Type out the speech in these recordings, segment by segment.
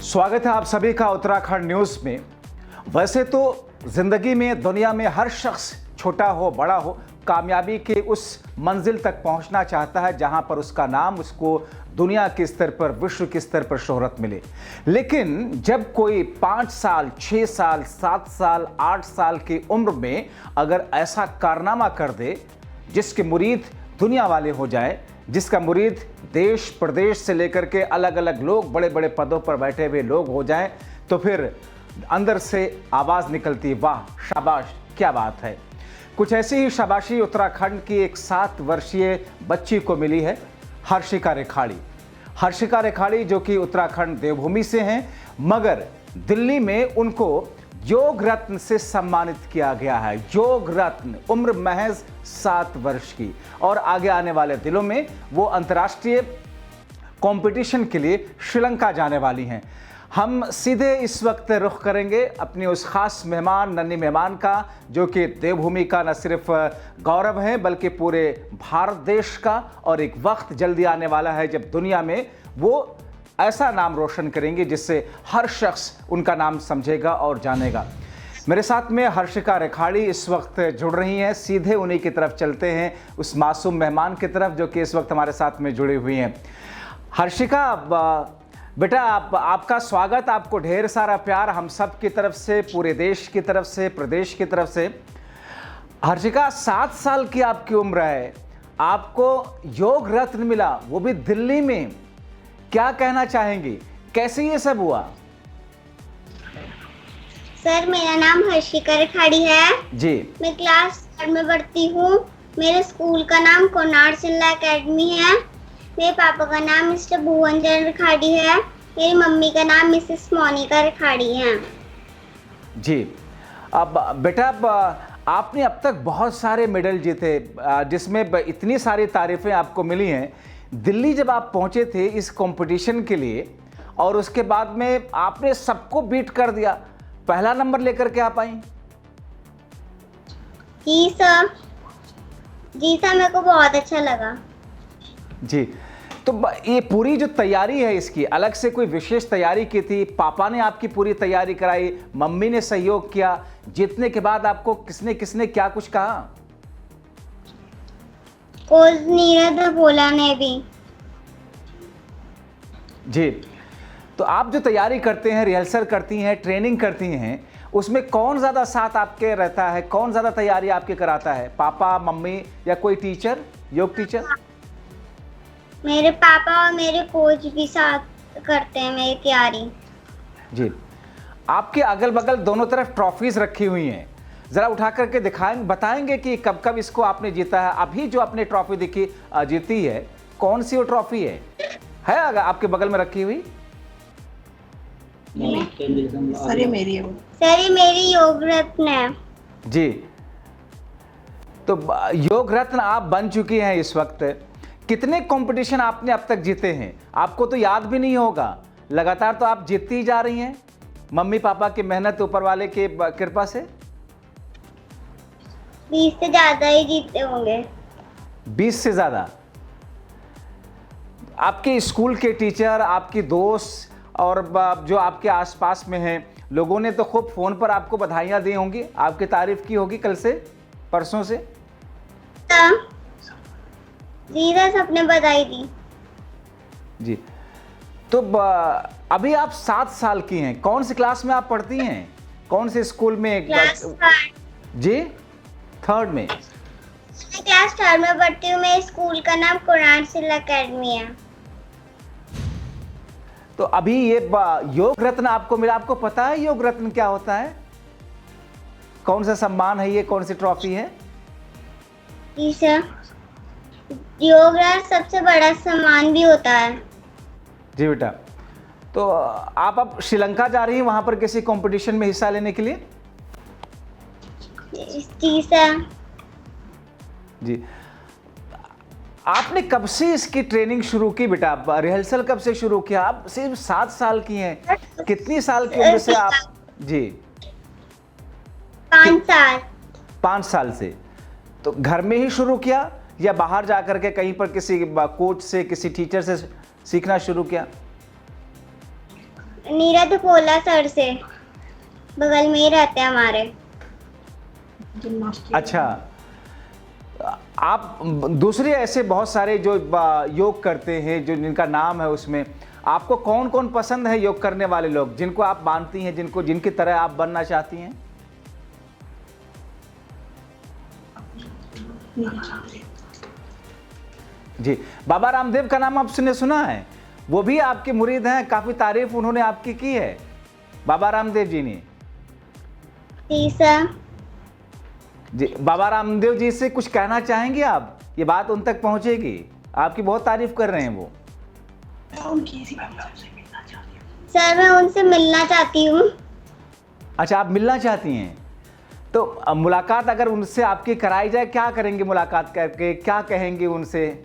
स्वागत है आप सभी का उत्तराखंड न्यूज़ में। वैसे तो ज़िंदगी में दुनिया में हर शख्स छोटा हो बड़ा हो कामयाबी के उस मंजिल तक पहुंचना चाहता है जहां पर उसका नाम उसको दुनिया के स्तर पर विश्व के स्तर पर शोहरत मिले। लेकिन जब कोई 5 साल 6 साल 7 साल 8 साल की उम्र में अगर ऐसा कारनामा कर दे जिसके मुरीद दुनिया वाले हो जाए, जिसका मुरीद देश प्रदेश से लेकर के अलग अलग लोग बड़े बड़े पदों पर बैठे हुए लोग हो जाएं, तो फिर अंदर से आवाज़ निकलती, वाह शाबाश क्या बात है। कुछ ऐसी ही शाबाशी उत्तराखंड की एक 7 वर्षीय बच्ची को मिली है, हर्षिका रेखाड़ी। हर्षिका रेखाड़ी जो कि उत्तराखंड देवभूमि से हैं, मगर दिल्ली में उनको योग रत्न से सम्मानित किया गया है। योग रत्न, उम्र महज 7 वर्ष की, और आगे आने वाले दिनों में वो अंतर्राष्ट्रीय कंपटीशन के लिए श्रीलंका जाने वाली हैं। हम सीधे इस वक्त रुख करेंगे अपने उस खास मेहमान, नन्ही मेहमान का, जो कि देवभूमि का न सिर्फ गौरव है बल्कि पूरे भारत देश का, और एक वक्त जल्दी आने वाला है जब दुनिया में वो ऐसा नाम रोशन करेंगे जिससे हर शख्स उनका नाम समझेगा और जानेगा। मेरे साथ में हर्षिका रेखाड़ी इस वक्त जुड़ रही हैं। सीधे उन्हीं की तरफ चलते हैं, उस मासूम मेहमान की तरफ जो कि इस वक्त हमारे साथ में जुड़ी हुई हैं। हर्षिका बेटा, आपका स्वागत, आपको ढेर सारा प्यार हम सब की तरफ से, पूरे देश की तरफ से, प्रदेश की तरफ से। हर्षिका, 7 साल की आपकी उम्र है, आपको योग रत्न मिला, वो भी दिल्ली में। क्या कहना चाहेंगी, कैसे ये सब हुआ? सर, मेरा नाम हर्षिका रेखाड़ी है जी। मैं क्लास 3 में पढ़ती हूँ। मेरे स्कूल का नाम कोनार सिल्ला एकेडमी है। मेरे पापा का नाम मिस्टर भुवन चंद्र रेखाड़ी है। मेरी मम्मी का नाम मिसेस मोनिका रेखाड़ी है। जी। अब बेटा, आपने अब तक बहुत सारे मेडल जीते, जिसमें इतनी सारी तारीफें आपको मिली हैं। दिल्ली जब आप पहुंचे थे इस कंपटीशन के लिए, और उसके बाद में आपने सबको बीट कर दिया, पहला नंबर लेकर के आप आई। जी सर, मेरे को बहुत अच्छा लगा। जी। तो ये पूरी जो तैयारी है इसकी, अलग से कोई विशेष तैयारी की थी? पापा ने आपकी पूरी तैयारी कराई, मम्मी ने सहयोग किया? जीतने के बाद आपको किसने किसने क्या कुछ कहा? कोच नीरज बोला ने भी। जी। तो आप जो तैयारी करते हैं, रिहर्सल करती हैं, ट्रेनिंग करती हैं, उसमें कौन ज़्यादा साथ आपके रहता है? कौन ज़्यादा तैयारी आपके कराता है, पापा, मम्मी या कोई टीचर, योग टीचर? मेरे पापा और मेरे कोच भी साथ करते हैं मेरी तैयारी। जी। आपके अगल बगल दोनों तरफ ट्रॉफीज रखी हुई हैं, ज़रा उठा करके दिखाएंगे, बताएंगे कि कब कब इसको आपने जीता है? अभी जो आपने ट्रॉफी देखी जीती है, कौन सी वो ट्रॉफी है अगर आपके बगल में रखी हुई? सर, ये मेरी योग रत्न है। जी। तो योग रत्न आप बन चुकी हैं इस वक्त। कितने कंपटीशन आपने अब तक जीते हैं? आपको तो याद भी नहीं होगा, लगातार तो आप जीतती ही जा रही हैं, मम्मी पापा की मेहनत, ऊपर वाले के कृपा से। 20 से ज्यादा ही जीते होंगे। 20 से ज्यादा? आपके स्कूल के टीचर, आपकी दोस्त और जो आपके आसपास में हैं, लोगों ने तो खूब फ़ोन पर आपको बधाइयाँ दी होंगी, आपकी तारीफ की होगी कल से, परसों से। जी सर, सबने बधाई दी। जी। तो अभी आप 7 साल की हैं, कौन सी क्लास में आप पढ़ती हैं, कौन से स्कूल में? क्लास 3। जी, 3rd में। मैं क्लास 3 में पढ़ती हूँ। मेरे स्कूल का नाम कोनार सिल्ला एकेडमी है। तो अभी ये योग रत्न आपको मिला, आपको पता है योग रत्न क्या होता है? कौन सा सम्मान है ये, कौन सी ट्रॉफी है? जी सर, योग रत्न सबसे बड़ा सम्मान भी होता है। जी बेटा। तो आप अब श्रीलंका जा रही हैं वहां पर किसी कंपटीशन में हिस्सा लेने के लिए? जी सर। जी। आपने कब से इसकी ट्रेनिंग शुरू की बेटा? रिहर्सल कब से शुरू किया? आप सिर्फ 7 साल की हैं, कितनी साल की उम्र से आप? जी, 5 साल। 5 साल से। तो घर में ही शुरू किया या बाहर जाकर के कहीं पर किसी कोच से, किसी टीचर से सीखना शुरू किया? नीरज कोला सर से, बगल में ही रहते हैं हमारे। अच्छा, आप दूसरे ऐसे बहुत सारे जो योग करते हैं, जो जिनका नाम है, उसमें आपको कौन कौन पसंद है योग करने वाले लोग, जिनको आप मानती हैं, जिनको जिनकी तरह आप बनना चाहती हैं? जी, बाबा रामदेव का नाम आपने सुना है? वो भी आपके मुरीद हैं, काफी तारीफ उन्होंने आपकी की है, बाबा रामदेव जी ने। जी सर। जी, बाबा रामदेव जी से कुछ कहना चाहेंगे आप? ये बात उन तक पहुंचेगी, आपकी बहुत तारीफ कर रहे हैं वो। सर मैं उनसे मिलना चाहती हूँ। अच्छा, आप मिलना चाहती हैं, तो मुलाकात अगर उनसे आपकी कराई जाए, क्या करेंगे मुलाकात करके, क्या कहेंगे उनसे?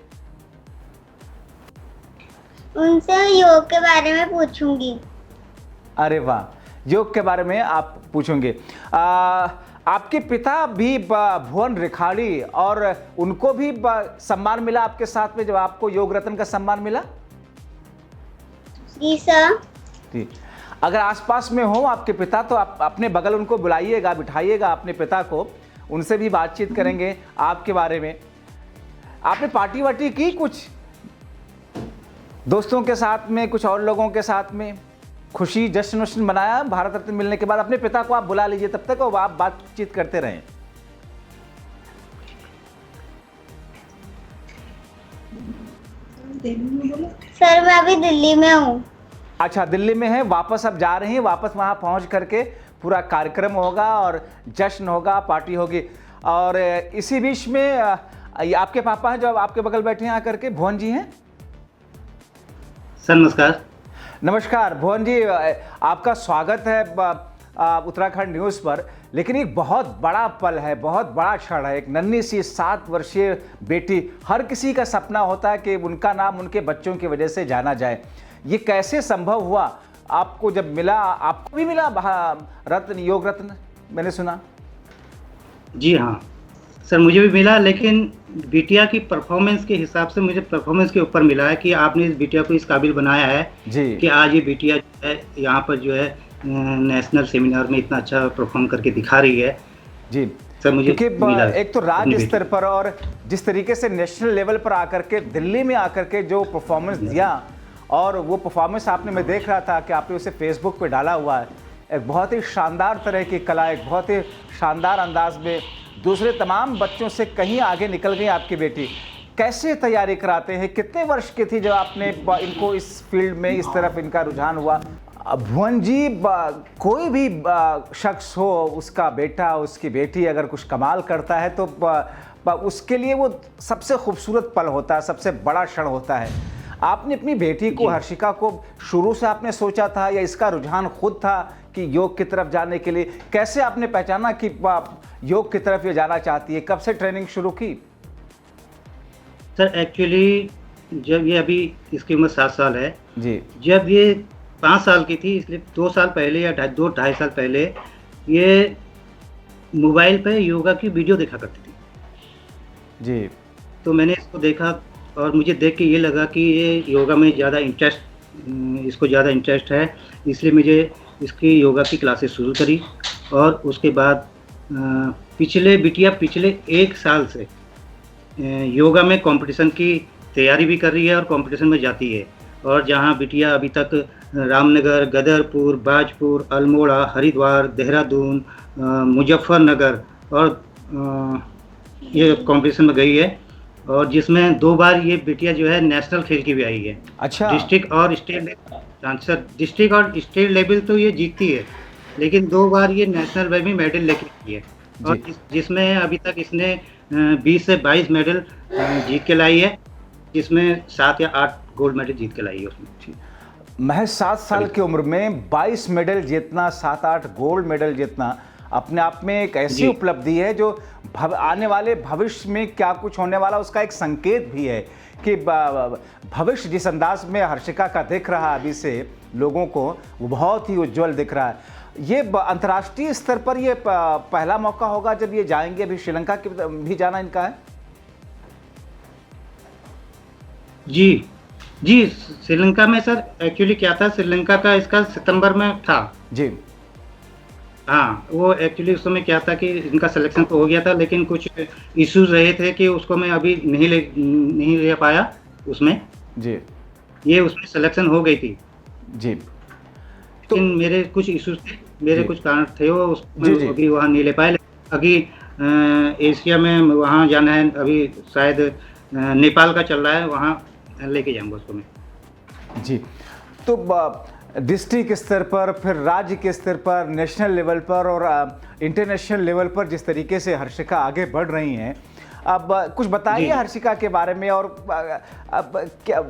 उनसे योग के बारे में पूछूंगी। अरे वाह, योग के बारे में आप पूछोगे। आपके पिता भी भुवन रिखाड़ी, और उनको भी सम्मान मिला आपके साथ में, जब आपको योग रत्न का सम्मान मिला? जी सर। जी, अगर आसपास में हो आपके पिता, तो आप अपने बगल उनको बुलाइएगा, बिठाइएगा अपने पिता को, उनसे भी बातचीत करेंगे आपके बारे में। आपने पार्टी वार्टी की कुछ दोस्तों के साथ में, कुछ और लोगों के साथ में, खुशी जश्न वश्न मनाया भारत रत्न मिलने के बाद? अपने पिता को आप बुला लीजिए, तब तक आप बातचीत करते रहें। सर मैं अभी दिल्ली में हूँ। अच्छा, दिल्ली में है, वापस अब जा रही हैं, वापस वहाँ पहुँच करके पूरा कार्यक्रम होगा और जश्न होगा, पार्टी होगी। और इसी बीच में ये आपके पापा हैं जो आपके बगल बैठे हैं आकर के, भुवन जी हैं। सर नमस्कार। नमस्कार भुवन जी, आपका स्वागत है उत्तराखंड न्यूज़ पर। लेकिन एक बहुत बड़ा पल है, बहुत बड़ा क्षण है। एक नन्ही सी 7 वर्षीय बेटी, हर किसी का सपना होता है कि उनका नाम उनके बच्चों की वजह से जाना जाए। ये कैसे संभव हुआ? आपको जब मिला, आपको भी मिला रत्न, योग रत्न, मैंने सुना? जी हाँ सर, मुझे भी मिला, लेकिन बिटिया की परफॉर्मेंस के हिसाब से मुझे परफॉर्मेंस के ऊपर मिला है कि आपने इस बिटिया को इस काबिल बनाया है जी, कि आज ये बिटिया जो है यहाँ पर जो है नेशनल सेमिनार में इतना अच्छा परफॉर्म करके दिखा रही है। जी सर मुझे मिला एक तो राज्य स्तर पर, और जिस तरीके से नेशनल लेवल पर आकर के, दिल्ली में आकर के जो परफॉर्मेंस दिया, और वो परफॉर्मेंस आपने, मैं देख रहा था कि आपने उसे फेसबुक पे डाला हुआ है। एक बहुत ही शानदार तरह की कला, एक बहुत ही शानदार अंदाज में दूसरे तमाम बच्चों से कहीं आगे निकल गई आपकी बेटी। कैसे तैयारी कराते हैं? कितने वर्ष की थी जब आपने इनको इस फील्ड में, इस तरफ इनका रुझान हुआ? भुवन जी, कोई भी शख्स हो, उसका बेटा, उसकी बेटी अगर कुछ कमाल करता है तो उसके लिए वो सबसे खूबसूरत पल होता है, सबसे बड़ा क्षण होता है। आपने अपनी बेटी को, हर्षिका को, शुरू से आपने सोचा था या इसका रुझान खुद था कि योग की तरफ जाने के लिए? कैसे आपने पहचाना कि योग की तरफ ये जाना चाहती है? कब से ट्रेनिंग शुरू की? सर एक्चुअली जब ये, अभी इसकी उम्र 7 साल है जी, जब ये 5 साल की थी, इसलिए 2 साल पहले या 2-2.5 साल पहले ये मोबाइल पे योगा की वीडियो देखा करती थी। जी, तो मैंने इसको देखा और मुझे देख के ये लगा कि ये योगा में ज़्यादा इसको ज़्यादा इंटरेस्ट है, इसलिए मुझे इसकी योगा की क्लासेस शुरू करी। और उसके बाद बिटिया पिछले 1 साल से योगा में कंपटीशन की तैयारी भी कर रही है और कंपटीशन में जाती है। और जहां बिटिया अभी तक रामनगर, गदरपुर, बाजपुर, अल्मोड़ा, हरिद्वार, देहरादून, मुजफ्फरनगर और ये कंपटीशन में गई है, और जिसमें 2 बार ये बिटिया जो है नेशनल खेल की भी आई है। अच्छा, डिस्ट्रिक्ट और स्टेट लेवल तो ये जीतती है, लेकिन 2 बार ये नेशनल में भी मेडल लेके आई है। और जिसमें अभी तक इसने 20 से 22 मेडल जीत के लाई है, जिसमें 7 या 8 गोल्ड मेडल जीत के लाई है उसमें। महज 7 साल की उम्र में 22 मेडल जीतना, 7-8 गोल्ड मेडल जीतना अपने आप में एक ऐसी उपलब्धि है जो आने वाले भविष्य में क्या कुछ होने वाला उसका एक संकेत भी है कि भविष्य जिस अंदाज में हर्षिका का दिख रहा है अभी से लोगों को, वो बहुत ही उज्जवल दिख रहा है। ये अंतर्राष्ट्रीय स्तर पर ये पहला मौका होगा जब ये जाएंगे, अभी श्रीलंका की भी जाना इनका है? जी जी, श्रीलंका में सर एक्चुअली क्या था, श्रीलंका का इसका सितंबर में था। जी हाँ, वो एक्चुअली उस समय क्या था कि इनका सिलेक्शन तो हो गया था, लेकिन कुछ इश्यूज रहे थे कि उसको मैं अभी नहीं ले पाया उसमें। जी ये उसमें सिलेक्शन हो गई थी, जी। तो लेकिन मेरे कुछ इश्यूज थे, मेरे जी कुछ कारण थे, वो जी उसमें जी अभी वहाँ नहीं ले पाए। लेकिन अभी एशिया में वहाँ जाना है, अभी शायद नेपाल का चल रहा है, वहाँ लेके जाऊँगा उसको मैं। जी। तो डिस्ट्रिक्ट स्तर पर, फिर राज्य के स्तर पर, नेशनल लेवल पर और इंटरनेशनल लेवल पर जिस तरीके से हर्षिका आगे बढ़ रही हैं, अब कुछ बताइए जी। हर्षिका के बारे में। और अब क्या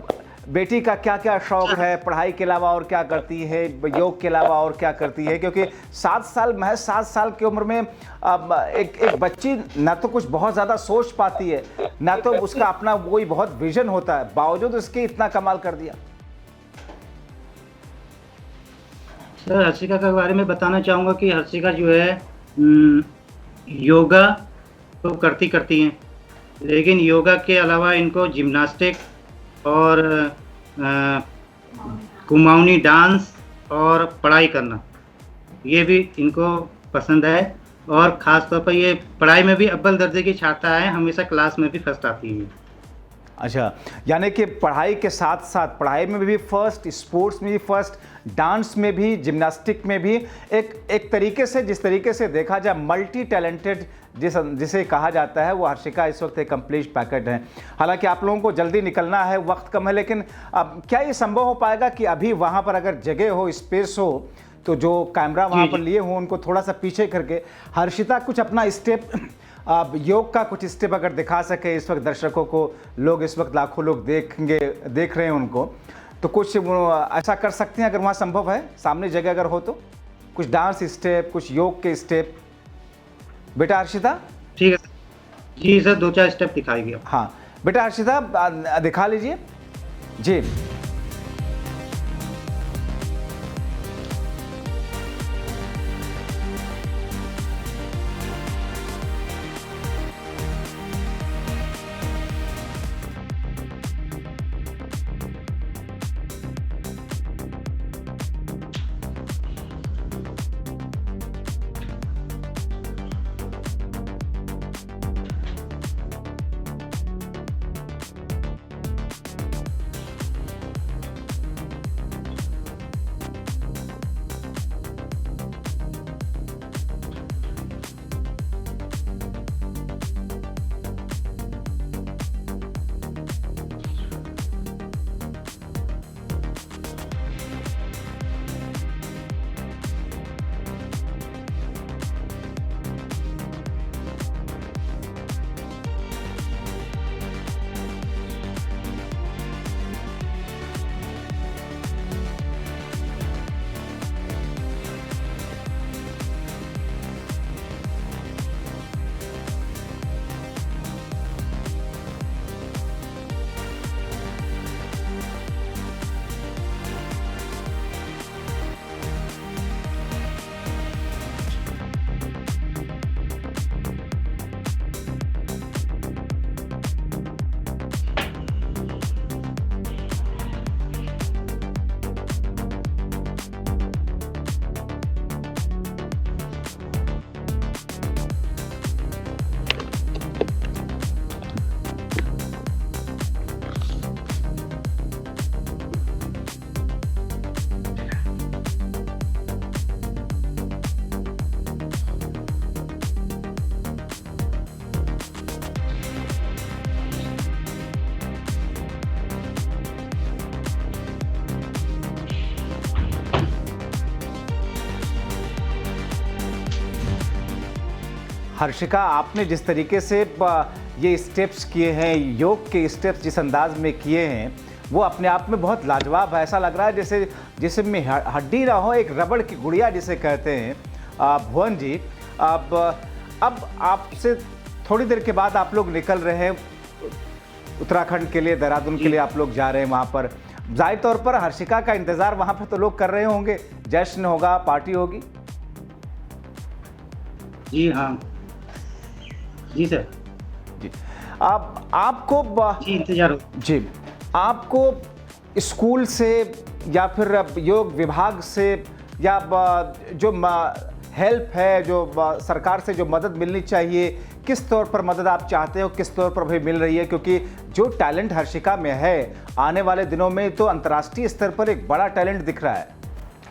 बेटी का क्या क्या शौक है, पढ़ाई के अलावा और क्या करती है, योग के अलावा और क्या करती है? क्योंकि 7 साल की उम्र में अब एक बच्ची ना तो कुछ बहुत ज़्यादा सोच पाती है, ना तो उसका अपना कोई बहुत विजन होता है, बावजूद उसके इतना कमाल कर दिया। सर हर्षिका के बारे में बताना चाहूँगा कि हर्षिका जो है योगा तो करती हैं, लेकिन योगा के अलावा इनको जिम्नास्टिक और कुमाऊनी डांस और पढ़ाई करना, ये भी इनको पसंद है। और ख़ास तौर पर ये पढ़ाई में भी अव्वल दर्जे की छात्रा है, हमेशा क्लास में भी फर्स्ट आती है। अच्छा, यानी कि पढ़ाई के साथ साथ, पढ़ाई में भी फर्स्ट, स्पोर्ट्स में भी फर्स्ट, डांस में भी, जिम्नास्टिक में भी, एक तरीके से, जिस तरीके से देखा जाए मल्टी टैलेंटेड जिसे कहा जाता है, वो हर्षिका इस वक्त एक कंप्लीट पैकेट है। हालांकि आप लोगों को जल्दी निकलना है, वक्त कम है, लेकिन अब क्या ये संभव हो पाएगा कि अभी वहाँ पर अगर जगह हो, स्पेस हो, तो जो कैमरा वहाँ पर लिए हों उनको थोड़ा सा पीछे करके हर्षिता कुछ अपना स्टेप, आप योग का कुछ स्टेप अगर दिखा सके इस वक्त दर्शकों को, लोग इस वक्त लाखों लोग देख रहे हैं उनको, तो कुछ ऐसा कर सकते हैं अगर वहाँ संभव है, सामने जगह अगर हो तो कुछ डांस स्टेप, कुछ योग के स्टेप। बेटा हर्षिता। ठीक है जी सर, 2-4 स्टेप दिखाएंगे। हाँ बेटा हर्षिता, दिखा लीजिए जी। हर्षिका, आपने जिस तरीके से ये स्टेप्स किए हैं, योग के स्टेप्स जिस अंदाज में किए हैं, वो अपने आप में बहुत लाजवाब है। ऐसा लग रहा है जैसे जिसमें हड्डी ना हो, एक रबड़ की गुड़िया जिसे कहते हैं। भुवन जी, अब आपसे थोड़ी देर के बाद आप लोग निकल रहे हैं उत्तराखंड के लिए, देहरादून के लिए आप लोग जा रहे हैं। वहाँ पर जाहिर तौर पर हर्षिका का इंतज़ार वहाँ पर तो लोग कर रहे होंगे, जश्न होगा, पार्टी होगी। जी हाँ जी सर जी। अब आपको जी इंतजार हो। जी, आपको स्कूल से या फिर योग विभाग से या जो हेल्प है, जो सरकार से जो मदद मिलनी चाहिए, किस तौर पर मदद आप चाहते हो, किस तौर पर भी मिल रही है? क्योंकि जो टैलेंट हर्षिका में है, आने वाले दिनों में तो अंतर्राष्ट्रीय स्तर पर एक बड़ा टैलेंट दिख रहा है।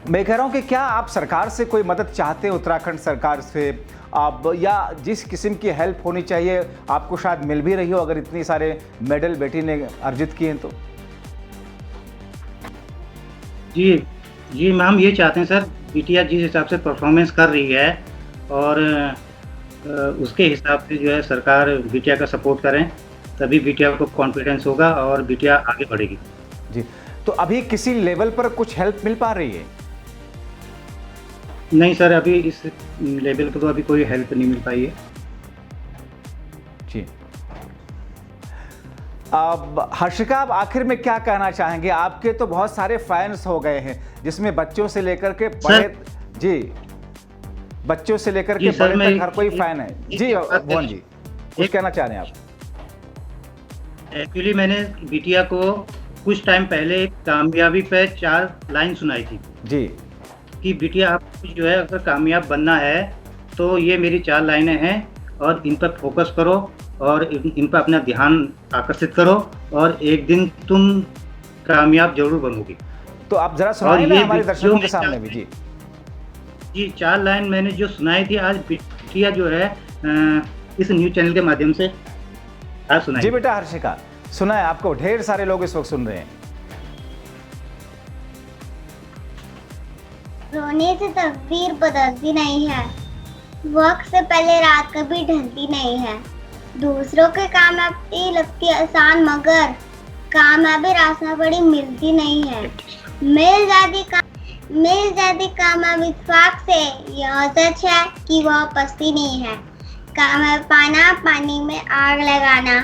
मैं कह रहा हूँ कि क्या आप सरकार से कोई मदद चाहते हैं, उत्तराखंड सरकार से, आप या जिस किस्म की हेल्प होनी चाहिए आपको शायद मिल भी रही हो, अगर इतनी सारे मेडल बेटी ने अर्जित किए हैं तो? जी मैम, ये चाहते हैं सर, बिटिया जिस हिसाब से परफॉर्मेंस कर रही है और उसके हिसाब से जो है सरकार बिटिया का सपोर्ट करें, तभी बिटिया को कॉन्फिडेंस होगा और बिटिया आगे बढ़ेगी। जी, तो अभी किसी लेवल पर कुछ हेल्प मिल पा रही है? नहीं सर, अभी इस लेवल पर तो अभी कोई हेल्प नहीं मिल पाई है। जी, अब हर्षिका, आप आखिर में क्या कहना चाहेंगे? आपके तो बहुत सारे फैंस हो गए हैं, जिसमें बच्चों से लेकर के बड़े, जी, बच्चों से लेकर के बड़े तक हर कोई फैन है। जी भुवन जी, कुछ कहना चाह रहे हैं आप? एक्चुअली मैंने बिटिया को कुछ टाइम पहले कामयाबी पे 4 लाइन सुनाई थी जी, कि बिटिया आप जो है अगर कामयाब बनना है तो ये मेरी 4 लाइनें हैं और इन पर फोकस करो और इन पर अपना ध्यान आकर्षित करो और एक दिन तुम कामयाब जरूर बनोगी। तो आप जरा सुनाइए ना हमारे दर्शकों के सामने भी। जी 4 लाइन मैंने जो सुनाई थी, आज बिटिया जो है इस न्यूज चैनल के माध्यम से आज सुनाई। जी बेटा हर्षिका, सुनाए, आपको ढेर सारे लोग इस वक्त सुन रहे हैं। रोने से तकदीर बदलती नहीं है, वक्त से पहले रात कभी ढलती नहीं है। दूसरों के कामयाबी लगती आसान, मगर कामयाबी रास्ता बड़ी मिलती नहीं है। मिल जाती कामयाबी इत्तेफाक से, यह सच है कि वह पस्ती नहीं है। कामयाब पाना, पानी में आग लगाना,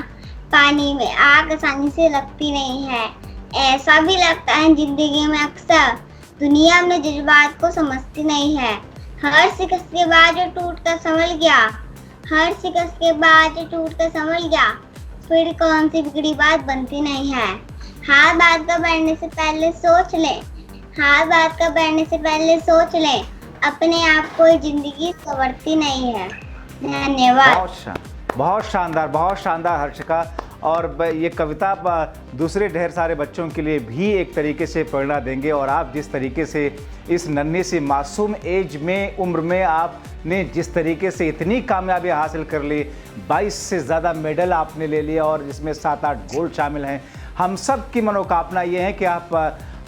पानी में आग आसानी से लगती नहीं है। ऐसा भी लगता है जिंदगी में अक्सर दुनिया अपने जज्बात को समझती नहीं है। हर शिकस्त के बाद जो टूट कर संभल गया, फिर कौन सी बिगड़ी बात बनती नहीं है। हर बात का बढ़ने से पहले अपने आप को जिंदगी संवरती नहीं है। धन्यवाद। बहुत शानदार हर्षिका। और ये कविता दूसरे ढेर सारे बच्चों के लिए भी एक तरीके से प्रेरणा देंगे। और आप जिस तरीके से इस नन्ही सी मासूम एज में, उम्र में आपने जिस तरीके से इतनी कामयाबी हासिल कर ली, 22 से ज़्यादा मेडल आपने ले लिया और जिसमें 7-8 गोल्ड शामिल हैं। हम सब की मनोकामना ये है कि आप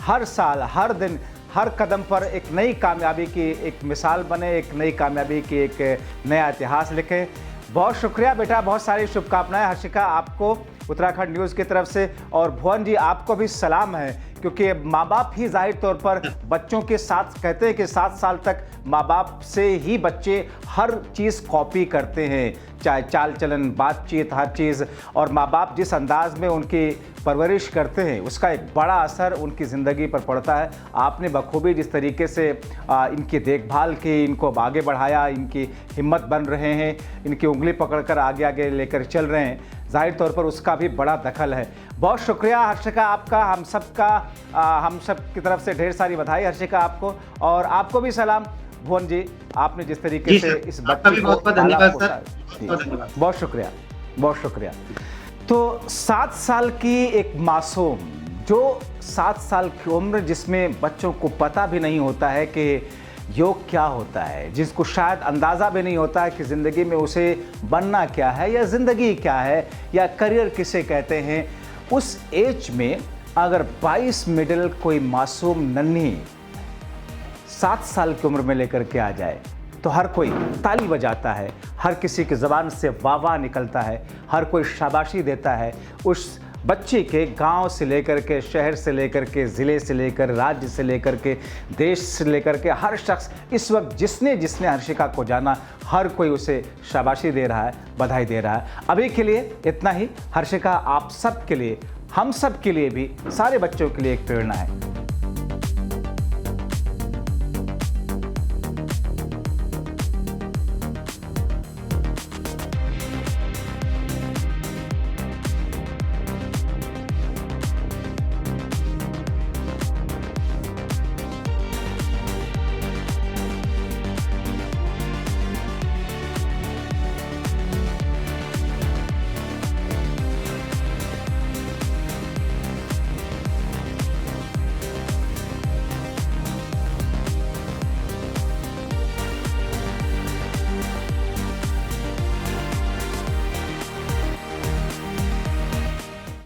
हर साल, हर दिन, हर कदम पर एक नई कामयाबी की एक मिसाल बने, एक नई कामयाबी की एक नया इतिहास लिखें। बहुत शुक्रिया बेटा, बहुत सारी शुभकामनाएं हर्षिका आपको उत्तराखंड न्यूज़ की तरफ से। और भुवन जी, आपको भी सलाम है, क्योंकि माँ बाप ही जाहिर तौर पर बच्चों के साथ, कहते हैं कि 7 साल तक माँ बाप से ही बच्चे हर चीज़ कॉपी करते हैं, चाहे चाल चलन, बातचीत, हर चीज़। और माँ बाप जिस अंदाज में उनकी परवरिश करते हैं, उसका एक बड़ा असर उनकी ज़िंदगी पर पड़ता है। आपने बखूबी जिस तरीके से इनकी देखभाल की, इनको आगे बढ़ाया, इनकी हिम्मत बन रहे हैं, इनकी उंगली पकड़कर आगे आगे लेकर चल रहे हैं, जाहिर तौर पर उसका भी बड़ा दखल है। बहुत शुक्रिया हर्षिका आपका, हम सब की तरफ से ढेर सारी बधाई हर्षिका आपको। और आपको भी सलाम भुवन जी, आपने जिस तरीके से इस बच्चे को धन्यवाद सर, बहुत शुक्रिया। तो 7 साल की एक मासूम, जो 7 साल की उम्र, जिसमें बच्चों को पता भी नहीं होता है कि योग क्या होता है, जिसको शायद अंदाज़ा भी नहीं होता है कि ज़िंदगी में उसे बनना क्या है, या ज़िंदगी क्या है, या करियर किसे कहते हैं। उस एज में अगर 22 मेडल कोई मासूम नन्ही 7 साल की उम्र में लेकर के आ जाए, तो हर कोई ताली बजाता है, हर किसी की ज़बान से वाह वाह निकलता है, हर कोई शाबाशी देता है उस बच्चे के। गांव से लेकर के, शहर से लेकर के, ज़िले से लेकर, राज्य से लेकर के, देश से लेकर के, हर शख्स इस वक्त जिसने हर्षिका को जाना, हर कोई उसे शाबाशी दे रहा है, बधाई दे रहा है। अभी के लिए इतना ही। हर्षिका आप सब के लिए, हम सब के लिए भी, सारे बच्चों के लिए एक प्रेरणा है।